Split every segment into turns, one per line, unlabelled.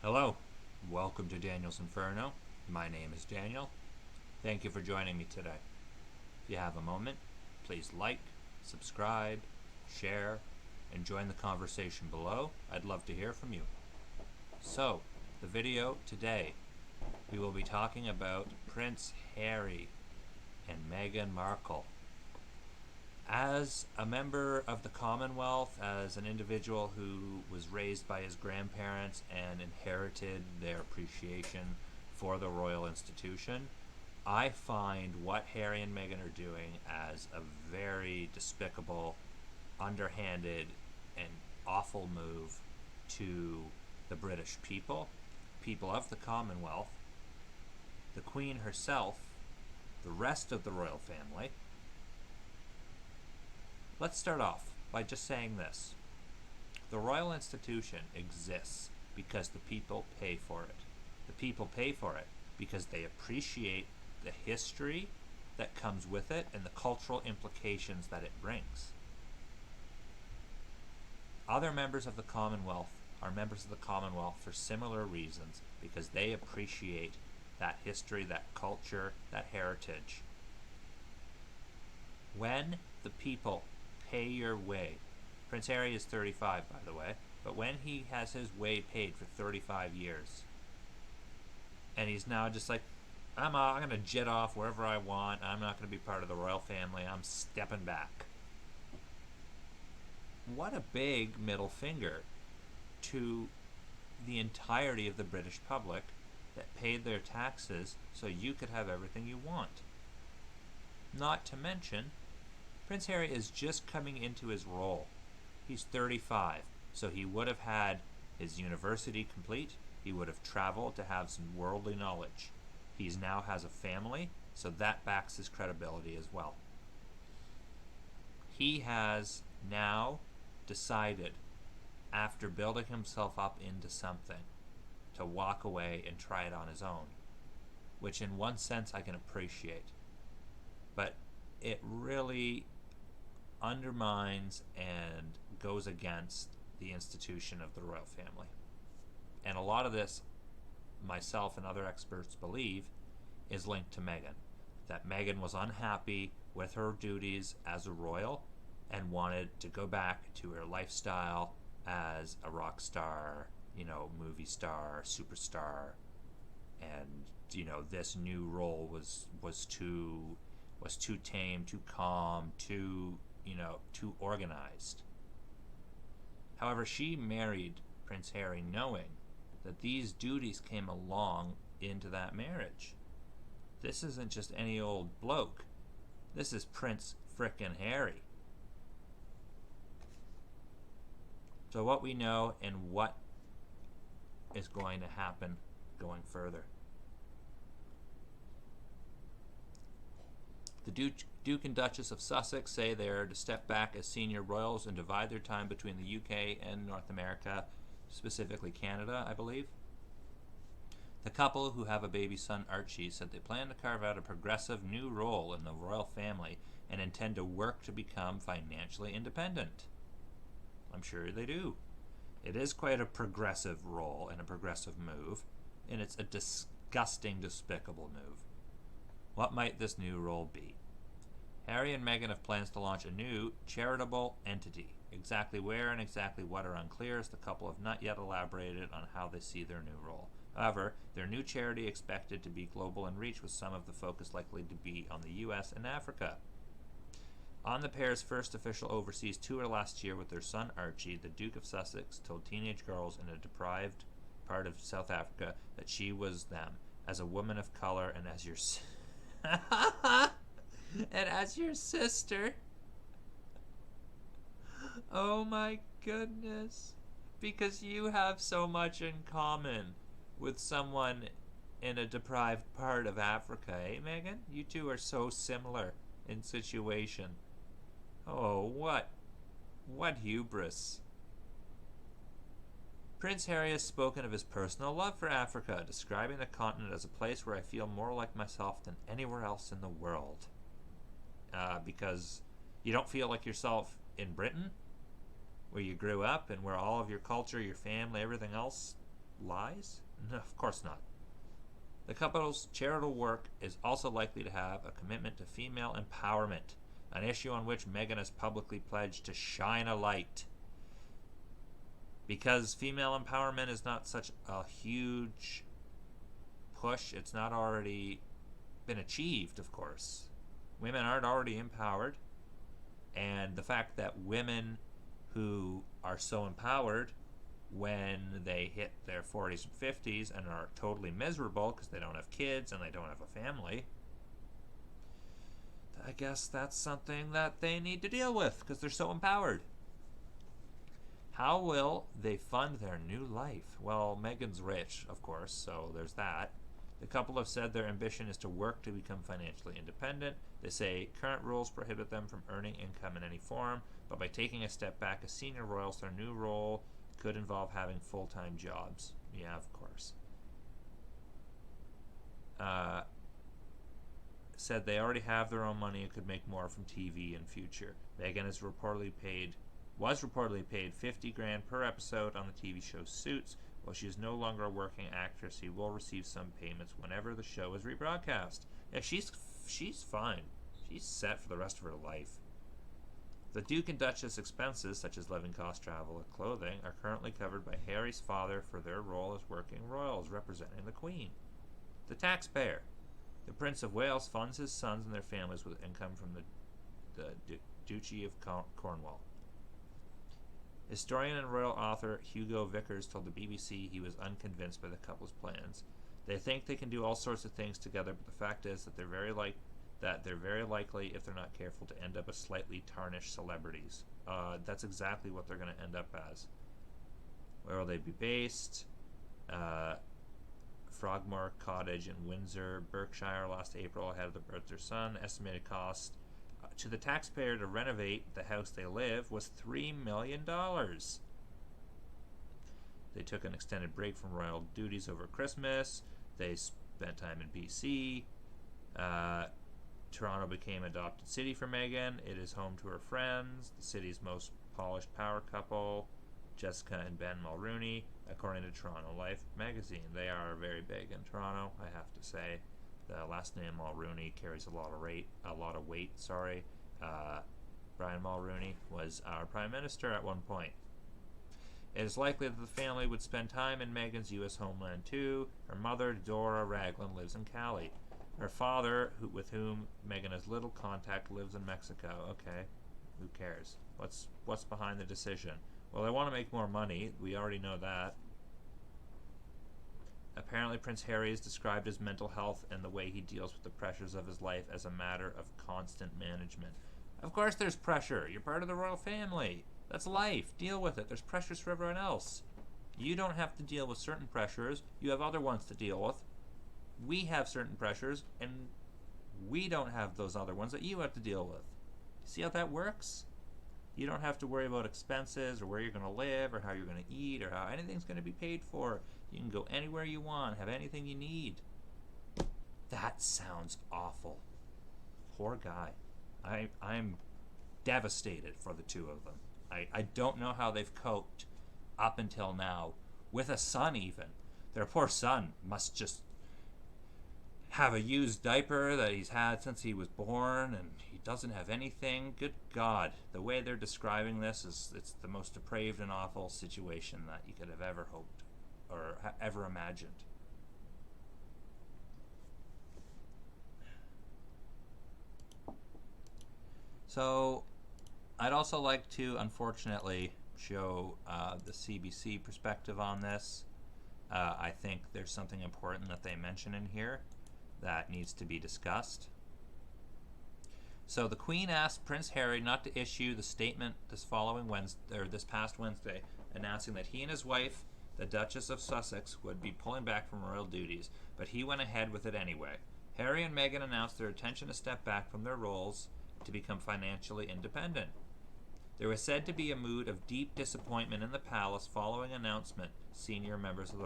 Hello, welcome to Daniel's Inferno. My name is Daniel. Thank you for joining me today. If you have a moment, please like, subscribe, share, and join the conversation below. I'd love to hear from you. So, the video today, we will be talking about Prince Harry and Meghan Markle. As a member of the Commonwealth, as an individual who was raised by his grandparents and inherited their appreciation for the royal institution, I find what Harry and Meghan are doing as a very despicable, underhanded, and awful move to the British people of the Commonwealth, the Queen herself, the rest of the royal family. Let's start off by just saying this. The royal institution exists because the people pay for it. The people pay for it because they appreciate the history that comes with it and the cultural implications that it brings. Other members of the Commonwealth are members of the Commonwealth for similar reasons, because they appreciate that history, that culture, that heritage. When the people pay your way, Prince Harry is 35, by the way, but when he has his way paid for 35 years, and he's now just like, I'm going to jet off wherever I want, I'm not going to be part of the royal family, I'm stepping back. What a big middle finger to the entirety of the British public that paid their taxes so you could have everything you want. Not to mention, Prince Harry is just coming into his role. He's 35, so he would have had his university complete. He would have traveled to have some worldly knowledge. He now has a family, so that backs his credibility as well. He has now decided, after building himself up into something, to walk away and try it on his own, which in one sense I can appreciate. But it really undermines and goes against the institution of the royal family. And a lot of this, myself and other experts believe, is linked to Meghan. That Meghan was unhappy with her duties as a royal and wanted to go back to her lifestyle as a rock star, movie star, superstar, and this new role was too tame, too calm, too organized. However, she married Prince Harry knowing that these duties came along into that marriage. This isn't just any old bloke. This is Prince frickin' Harry. So what we know and what is going to happen going further. The Duke and Duchess of Sussex say they are to step back as senior royals and divide their time between the UK and North America, specifically Canada, I believe. The couple, who have a baby son, Archie, said they plan to carve out a progressive new role in the royal family and intend to work to become financially independent. I'm sure they do. It is quite a progressive role and a progressive move, and it's a disgusting, despicable move. What might this new role be? Harry and Meghan have plans to launch a new charitable entity. Exactly where and exactly what are unclear, as the couple have not yet elaborated on how they see their new role. However, their new charity expected to be global in reach, with some of the focus likely to be on the US and Africa. On the pair's first official overseas tour last year with their son Archie, the Duke of Sussex told teenage girls in a deprived part of South Africa that she was them, as a woman of color and as your and as your sister. Oh my goodness. Because you have so much in common with someone in a deprived part of Africa, eh, Meghan? You two are so similar in situation. Oh, what hubris. Prince Harry has spoken of his personal love for Africa, describing the continent as a place where I feel more like myself than anywhere else in the world. Because you don't feel like yourself in Britain, where you grew up and where all of your culture, your family, everything else lies? No, of course not. The couple's charitable work is also likely to have a commitment to female empowerment, an issue on which Meghan has publicly pledged to shine a light. Because female empowerment is not such a huge push, it's not already been achieved, of course. Women aren't already empowered, and the fact that women who are so empowered when they hit their 40s and 50s and are totally miserable because they don't have kids and they don't have a family, I guess that's something that they need to deal with because they're so empowered. How will they fund their new life? Well, Meghan's rich, of course, so there's that. The couple have said their ambition is to work to become financially independent. They say current rules prohibit them from earning income in any form, but by taking a step back as senior royals, their new role could involve having full-time jobs. Yeah, of course. Said they already have their own money and could make more from TV in future. Meghan was reportedly paid $50,000 per episode on the TV show Suits. While she is no longer a working actress, she will receive some payments whenever the show is rebroadcast. Yeah, she's fine. She's set for the rest of her life. The Duke and Duchess expenses, such as living costs, travel, and clothing, are currently covered by Harry's father for their role as working royals representing the Queen. The taxpayer. The Prince of Wales funds his sons and their families with income from the Duchy of Cornwall. Historian and royal author Hugo Vickers told the BBC he was unconvinced by the couple's plans. They think they can do all sorts of things together, but the fact is that they're very likely, if they're not careful, to end up as slightly tarnished celebrities. That's exactly what they're going to end up as. Where will they be based? Frogmore Cottage in Windsor, Berkshire, last April, ahead of the birth of their son. Estimated cost to the taxpayer to renovate the house they live was $3 million. They took an extended break from royal duties over Christmas. They spent time in BC. Toronto became adopted city for Meghan. It is home to her friends, the city's most polished power couple, Jessica and Ben Mulrooney, according to Toronto Life magazine. They are very big in Toronto, I have to say. The last name Mulrooney carries a lot of weight. Brian Mulrooney was our prime minister at one point. It is likely that the family would spend time in Meghan's U.S. homeland too. Her mother, Dora Ragland, lives in Cali. Her father, with whom Meghan has little contact, lives in Mexico. Okay, who cares? What's behind the decision? Well, they want to make more money. We already know that. Apparently, Prince Harry is described his mental health and the way he deals with the pressures of his life as a matter of constant management. Of course there's pressure. You're part of the royal family. That's life. Deal with it. There's pressures for everyone else. You don't have to deal with certain pressures. You have other ones to deal with. We have certain pressures, and we don't have those other ones that you have to deal with. See how that works? You don't have to worry about expenses or where you're going to live or how you're going to eat or how anything's going to be paid for. You can go anywhere you want, have anything you need. That sounds awful. Poor guy. I'm devastated for the two of them. I don't know how they've coped up until now with a son even. Their poor son must just have a used diaper that he's had since he was born, and he doesn't have anything. Good God, the way they're describing this it's the most depraved and awful situation that you could have ever hoped or ever imagined. So I'd also like to, unfortunately, show the CBC perspective on this. I think there's something important that they mention in here that needs to be discussed. So the Queen asked Prince Harry not to issue the statement this past Wednesday, announcing that he and his wife, the Duchess of Sussex, would be pulling back from royal duties, but he went ahead with it anyway. Harry and Meghan announced their intention to step back from their roles to become financially independent. There was said to be a mood of deep disappointment in the palace following announcement. Senior members of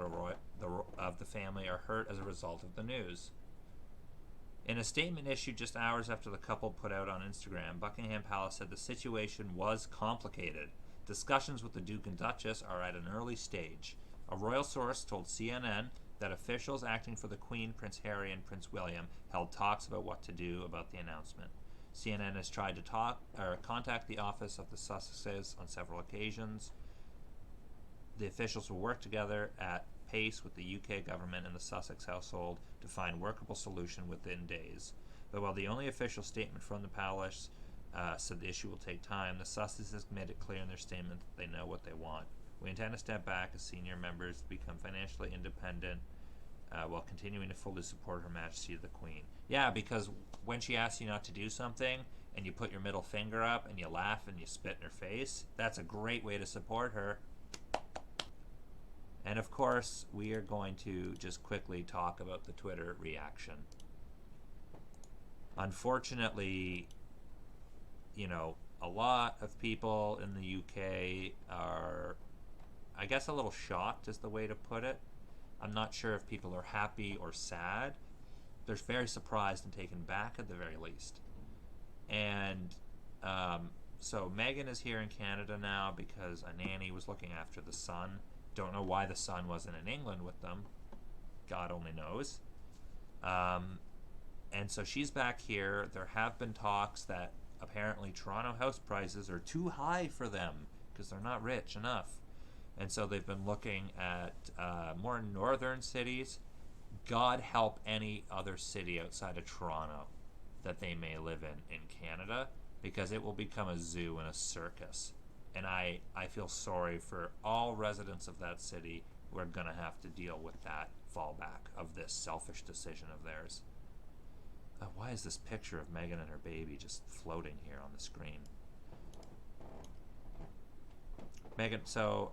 the family are hurt as a result of the news. In a statement issued just hours after the couple put out on Instagram, Buckingham Palace said the situation was complicated. Discussions with the Duke and Duchess are at an early stage. A royal source told CNN that officials acting for the Queen, Prince Harry, and Prince William held talks about what to do about the announcement. CNN has tried to contact the office of the Sussexes on several occasions. The officials will work together at pace with the UK government and the Sussex household to find workable solution within days. But while the only official statement from the palace said the issue will take time, the Sussexes made it clear in their statement that they know what they want. We intend to step back as senior members to become financially independent while continuing to fully support Her Majesty the Queen. Yeah, because when she asks you not to do something and you put your middle finger up and you laugh and you spit in her face, that's a great way to support her. And of course, we are going to just quickly talk about the Twitter reaction. Unfortunately, you know, a lot of people in the UK are, I guess, a little shocked is the way to put it. I'm not sure if people are happy or sad. They're very surprised and taken back at the very least. And so Meghan is here in Canada now because a nanny was looking after the son. Don't know why the son wasn't in England with them. God only knows. And so she's back here. There have been talks that apparently Toronto house prices are too high for them because they're not rich enough. And so they've been looking at more northern cities. God help any other city outside of Toronto that they may live in Canada, because it will become a zoo and a circus. And I feel sorry for all residents of that city who are going to have to deal with that fallback of this selfish decision of theirs. Why is this picture of Meghan and her baby just floating here on the screen? Meghan, so,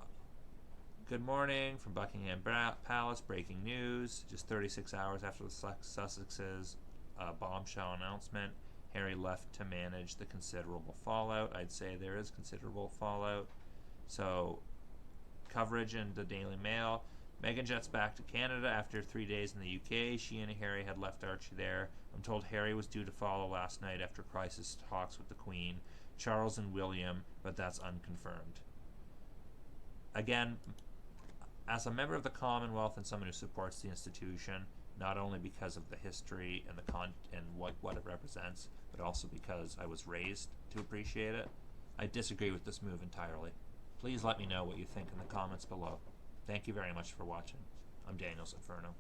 good morning from Buckingham Palace. Breaking news. Just 36 hours after the Sussexes' bombshell announcement, Harry left to manage the considerable fallout. I'd say there is considerable fallout. So, coverage in the Daily Mail. Meghan jets back to Canada after 3 days in the UK. She and Harry had left Archie there. I'm told Harry was due to follow last night after crisis talks with the Queen, Charles and William, but that's unconfirmed. Again, as a member of the Commonwealth and someone who supports the institution, not only because of the history and what it represents, but also because I was raised to appreciate it, I disagree with this move entirely. Please let me know what you think in the comments below. Thank you very much for watching. I'm Daniel's Inferno.